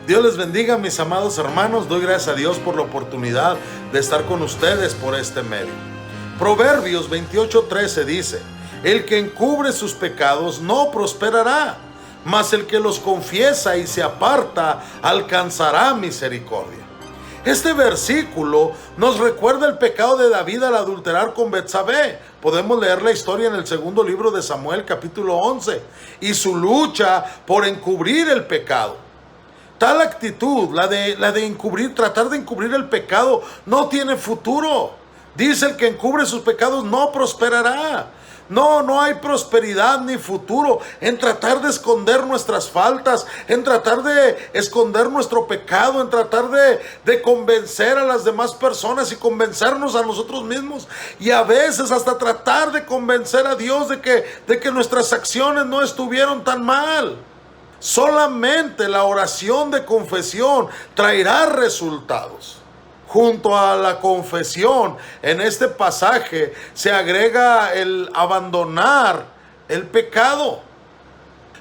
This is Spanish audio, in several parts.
Dios les bendiga, mis amados hermanos. Doy gracias a Dios por la oportunidad de estar con ustedes por este medio. Proverbios 28:13 dice: el que encubre sus pecados no prosperará, mas el que los confiesa y se aparta alcanzará misericordia. Este versículo nos recuerda el pecado de David al adulterar con Betsabé. Podemos leer la historia en el segundo libro de Samuel, capítulo 11, y su lucha por encubrir el pecado. Tal actitud, la de encubrir, tratar de encubrir el pecado, no tiene futuro. Dice: el que encubre sus pecados no prosperará. No hay prosperidad ni futuro en tratar de esconder nuestras faltas, en tratar de esconder nuestro pecado, en tratar de convencer a las demás personas y convencernos a nosotros mismos, y a veces hasta tratar de convencer a Dios de que nuestras acciones no estuvieron tan mal. Solamente la oración de confesión traerá resultados. Junto a la confesión, en este pasaje se agrega el abandonar el pecado.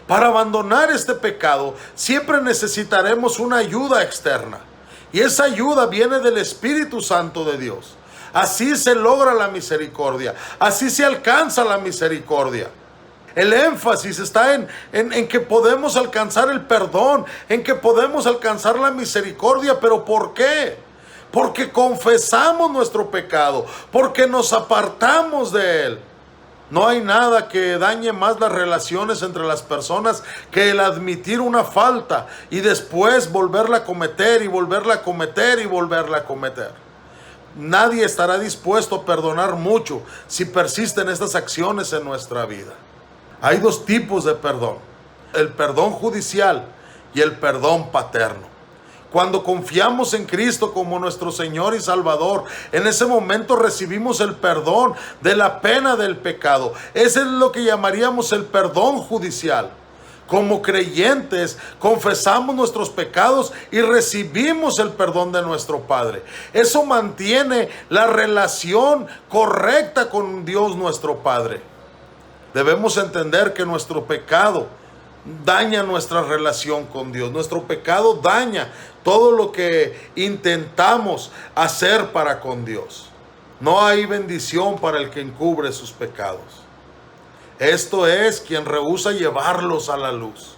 Para abandonar este pecado, siempre necesitaremos una ayuda externa. Y esa ayuda viene del Espíritu Santo de Dios. Así se logra la misericordia. Así se alcanza la misericordia. El énfasis está en que podemos alcanzar el perdón, en que podemos alcanzar la misericordia. ¿Pero por qué? Porque confesamos nuestro pecado, porque nos apartamos de él. No hay nada que dañe más las relaciones entre las personas que el admitir una falta y después volverla a cometer y volverla a cometer y volverla a cometer. Nadie estará dispuesto a perdonar mucho si persisten estas acciones en nuestra vida. Hay dos tipos de perdón: el perdón judicial y el perdón paterno. Cuando confiamos en Cristo como nuestro Señor y Salvador, en ese momento recibimos el perdón de la pena del pecado. Ese es lo que llamaríamos el perdón judicial. Como creyentes, confesamos nuestros pecados y recibimos el perdón de nuestro Padre. Eso mantiene la relación correcta con Dios nuestro Padre. Debemos entender que nuestro pecado daña nuestra relación con Dios. Nuestro pecado daña todo lo que intentamos hacer para con Dios. No hay bendición para el que encubre sus pecados. Esto es quien rehúsa llevarlos a la luz.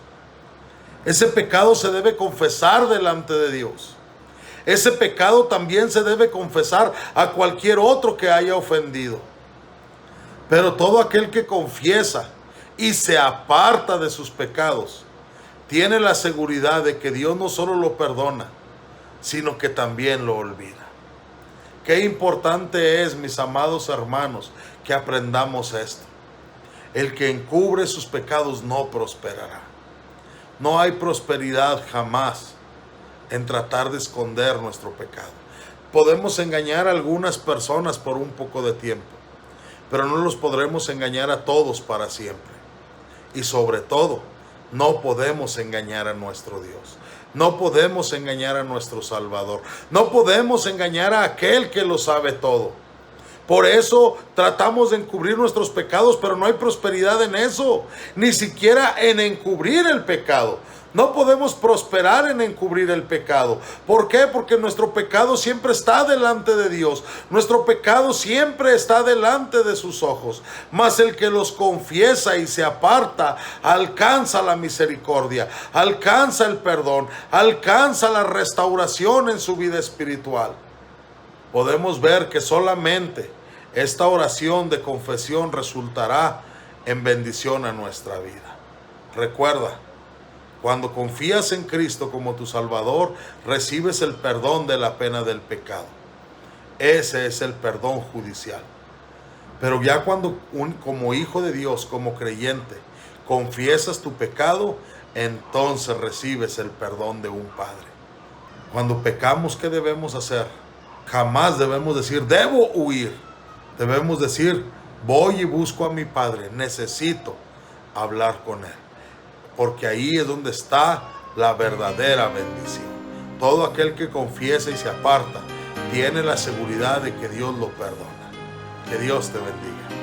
Ese pecado se debe confesar delante de Dios. Ese pecado también se debe confesar a cualquier otro que haya ofendido. Pero todo aquel que confiesa y se aparta de sus pecados tiene la seguridad de que Dios no solo lo perdona, sino que también lo olvida. Qué importante es, mis amados hermanos, que aprendamos esto. El que encubre sus pecados no prosperará. No hay prosperidad jamás en tratar de esconder nuestro pecado. Podemos engañar a algunas personas por un poco de tiempo, pero no los podremos engañar a todos para siempre. Y sobre todo, no podemos engañar a nuestro Dios. No podemos engañar a nuestro Salvador. No podemos engañar a aquel que lo sabe todo. Por eso tratamos de encubrir nuestros pecados, pero no hay prosperidad en eso. Ni siquiera en encubrir el pecado. No podemos prosperar en encubrir el pecado. ¿Por qué? Porque nuestro pecado siempre está delante de Dios. Nuestro pecado siempre está delante de sus ojos. Mas el que los confiesa y se aparta, alcanza la misericordia, alcanza el perdón, alcanza la restauración en su vida espiritual. Podemos ver que solamente esta oración de confesión resultará en bendición a nuestra vida. Recuerda, cuando confías en Cristo como tu Salvador, recibes el perdón de la pena del pecado. Ese es el perdón judicial. Pero ya cuando como hijo de Dios, como creyente, confiesas tu pecado, entonces recibes el perdón de un Padre. Cuando pecamos, ¿qué debemos hacer? Jamás debemos decir, debo huir. Debemos decir, voy y busco a mi Padre, necesito hablar con Él. Porque ahí es donde está la verdadera bendición. Todo aquel que confiesa y se aparta tiene la seguridad de que Dios lo perdona. Que Dios te bendiga.